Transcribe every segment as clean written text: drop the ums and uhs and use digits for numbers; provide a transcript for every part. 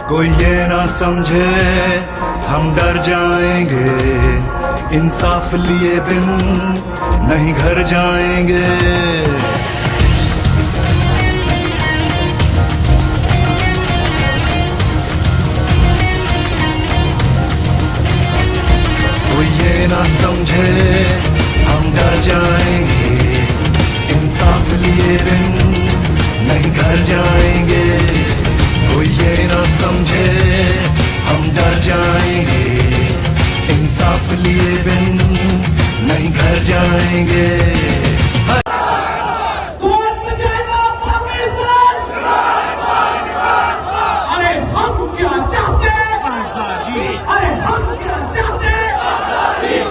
कोई ये ना समझे हम डर जाएंगे, इंसाफ लिए बिन नहीं घर जाएंगे। कोई ये ना समझे हम डर जाएंगे, इंसाफ लिए बिन नहीं घर जाएंगे। कोई ये ना समझे हम डर जाएंगे, इंसाफ लिए बिन नहीं घर जाएंगे। अरे हम क्या चाहते, अरे हम क्या चाहते,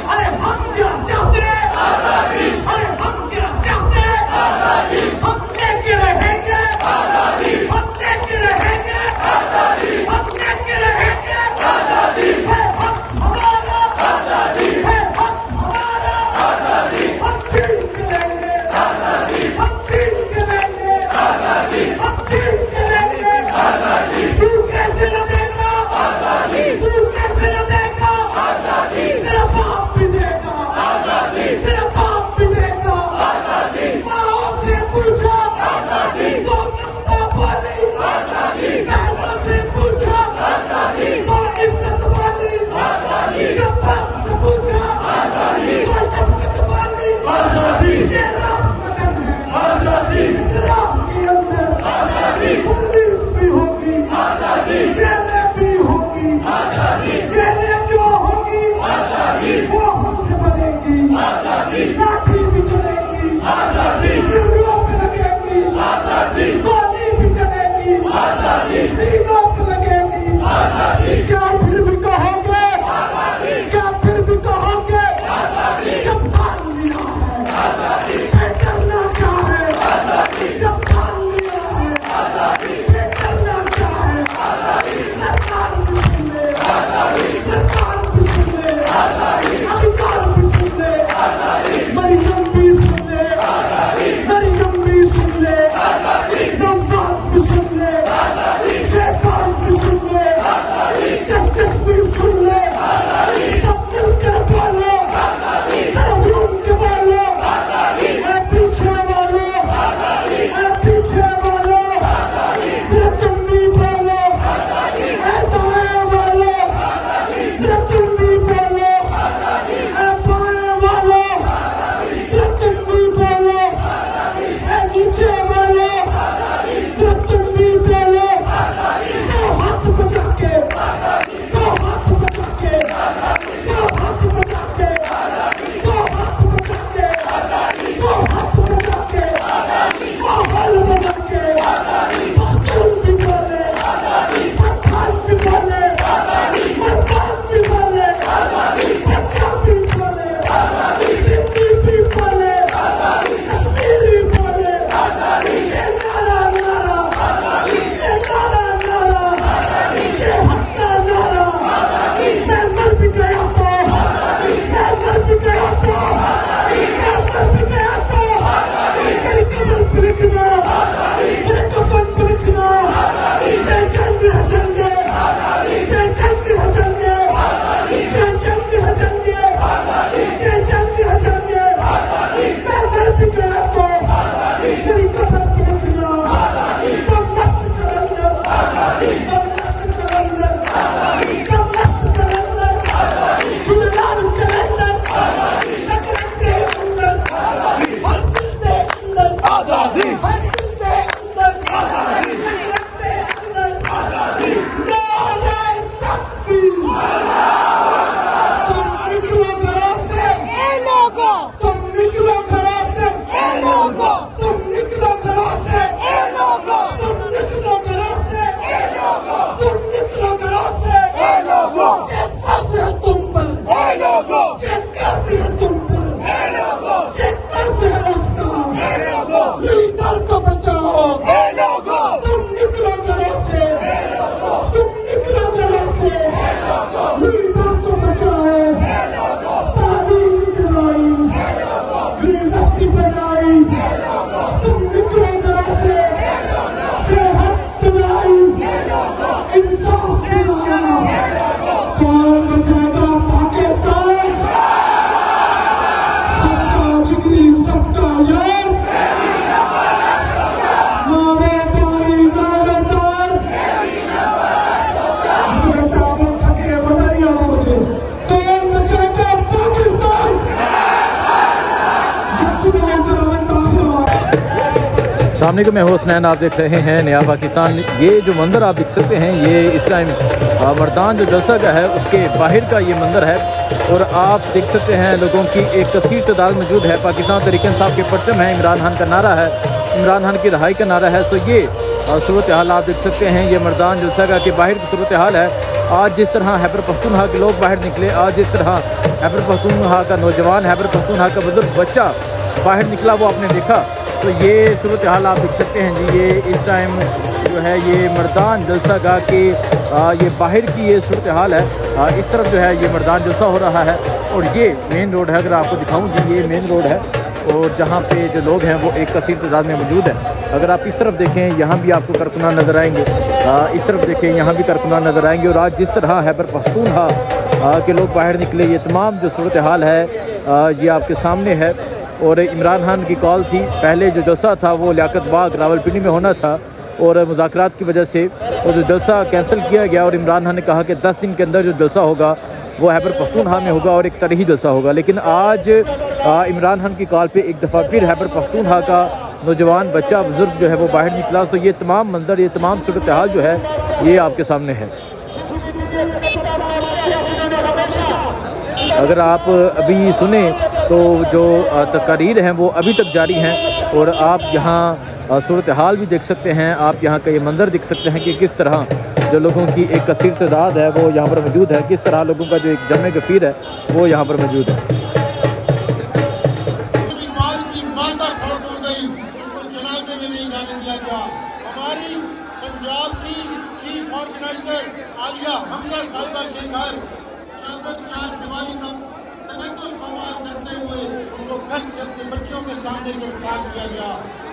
अरे हम क्या चाहते, अरे हम क्या चाहते, हम लेके रहेंगे, हम लेके रहेंगे, हम लेके रहेंगे। है हक हमारा, है हक हमारा, हम छीन के लेंगे, हम छीन के लेंगे, हम छीन के लेंगे। तू कैसे लड़ेगा, तू कैसे लड़ेगा, तेरा बाप भी देगा, तेरा बाप भी देगा। माँ से पूछा तो नंगा वाली, बहनों से पूछा तो इज्जत वाली, जब बाप से पूछा तो शफकत वाली। ये राम कदम है, इस राम के अंदर पुलिस भी होगी, जेलें भी होगी, जेलें जो होगी वो हमसे बनेंगी, लाठी भी चलेगी, सिरों पे लगेगी, गोली भी चलेगी, सीनों पे लगेगी। क्या फिर भी कहोगे, क्या फिर भी कहोगे, जब ठान लिया है करना क्या है, जब ठान लिया है करना क्या है। सरकार भी सुन ले, सरकार भी सुन ले, अधिकार भी सुन ले, मरियम भी सुन ले, मरियम भी सुन ले, नवाज भी सुन ले, इंसाफ दिलाना। कौन बचाएगा पाकिस्तान? सबका जिगरी सबका यार, नारे प्यारी नागरदार। मुझे लगता है आप लोग थके, मजा नहीं आ रहा मुझे। कौन बचाएगा पाकिस्तान? सामने को मैं हूँ हुसनैन, आप देख रहे हैं नया पाकिस्तान। ये जो मंदिर आप देख सकते हैं, ये इस टाइम मर्दान जो जलसा का है उसके बाहर का ये मंदिर है। और आप देख सकते हैं लोगों की एक कसीर तादाद मौजूद है। पाकिस्तान तहरीक इंसाफ के परचम है, इमरान खान का नारा है, इमरान खान की रहाई का नारा है। तो ये सूरत हाल आप देख सकते हैं, ये मर्दान जलसा का के बाहर की सूरत हाल है। आज जिस तरह खैबर पख्तूनख्वा के लोग बाहर निकले, आज जिस तरह खैबर पख्तूनख्वा का नौजवान, खैबर पख्तूनख्वा का बुजुर्ग बच्चा बाहर निकला, वो आपने देखा। तो ये सूरत हाल आप देख सकते हैं जी। ये इस टाइम जो है ये मर्दान जलसा गाह के ये बाहर की ये सूरत हाल है। इस तरफ जो है ये मर्दान जलसा हो रहा है और ये मेन रोड है। अगर आपको दिखाऊं जी, ये मेन रोड है और जहाँ पे जो लोग हैं वो एक कसीर तादाद में मौजूद है। अगर आप इस तरफ देखें, यहाँ भी आपको कारकुनान नज़र आएंगे, इस तरफ देखें, यहाँ भी कारकुनान नज़र आएंगे। और आज जिस तरह खैबर पख्तूनख्वा के लोग बाहर निकले, ये तमाम जो सूरत हाल है ये आपके सामने है। और इमरान खान की कॉल थी, पहले जो जलसा था वो लियाकत बाग रावलपिंडी में होना था और मुज़ाकरात की वजह से वो जो जलसा कैंसिल किया गया। और इमरान खान ने कहा कि 10 दिन के अंदर जो जलसा होगा वो खैबर पख्तूनख्वा में होगा और एक तरही जलसा होगा। लेकिन आज इमरान खान की कॉल पे एक दफ़ा फिर खैबर पख्तूनख्वा का नौजवान बच्चा बुजुर्ग जो है वो बाहर निकला। तो ये तमाम मंजर, ये तमाम सूरत हाल जो है ये आपके सामने है। अगर आप अभी सुने तो जो तकारीर हैं वो अभी तक जारी हैं और आप यहाँ सूरत हाल भी देख सकते हैं। आप यहाँ का ये मंजर देख सकते हैं कि किस तरह जो लोगों की एक कसीर तादाद है वो यहाँ पर मौजूद है, किस तरह लोगों का जो एक जमे गफीर है वो यहाँ पर मौजूद है। हमारी पंजाब की चीफ ऑर्गेनाइजर आलिया हमजा साहिबा के घर चार दिवाली का तनक़्क़ुस बर्बाद करते हुए उनको घर से अपने बच्चों के सामने गिरफ्तार किया गया।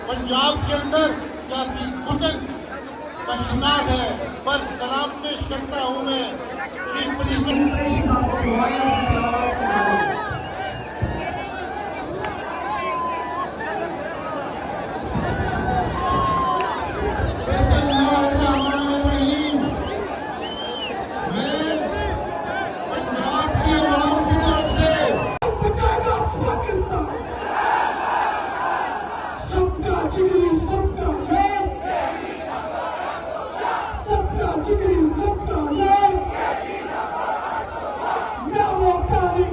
पंजाब के अंदर सियासी घुटन का शिकार है। पर सलाम पेश करता हूँ मैं चीफ मिनिस्टर। सबका जिगरी सबका यार, सबका जिगरी सबका यार, नारे प्यारी